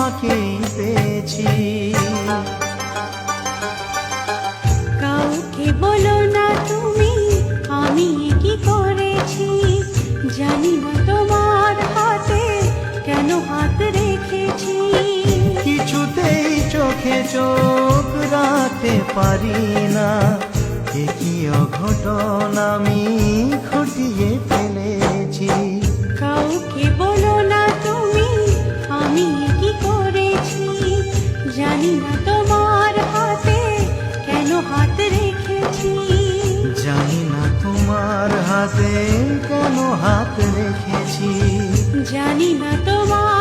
তোমাকেই পেয়েছি। কাউকে বলো না তুমি আমি কি করেছি, জানি না তোমার হাতে কেন হাত রেখেছি। কিছুতেই চোখে চোখ রাখতে পারি না, এ কি অঘটন আমি ঘটিয়ে ফেলেছি। কাউকে বলো না তুমি আমি কি করেছি, জানি না তোমার হাতে কেন হাত রেখেছি। জানি না তোমার হাতে কেন হাত রেখেছি। জানি না তোমার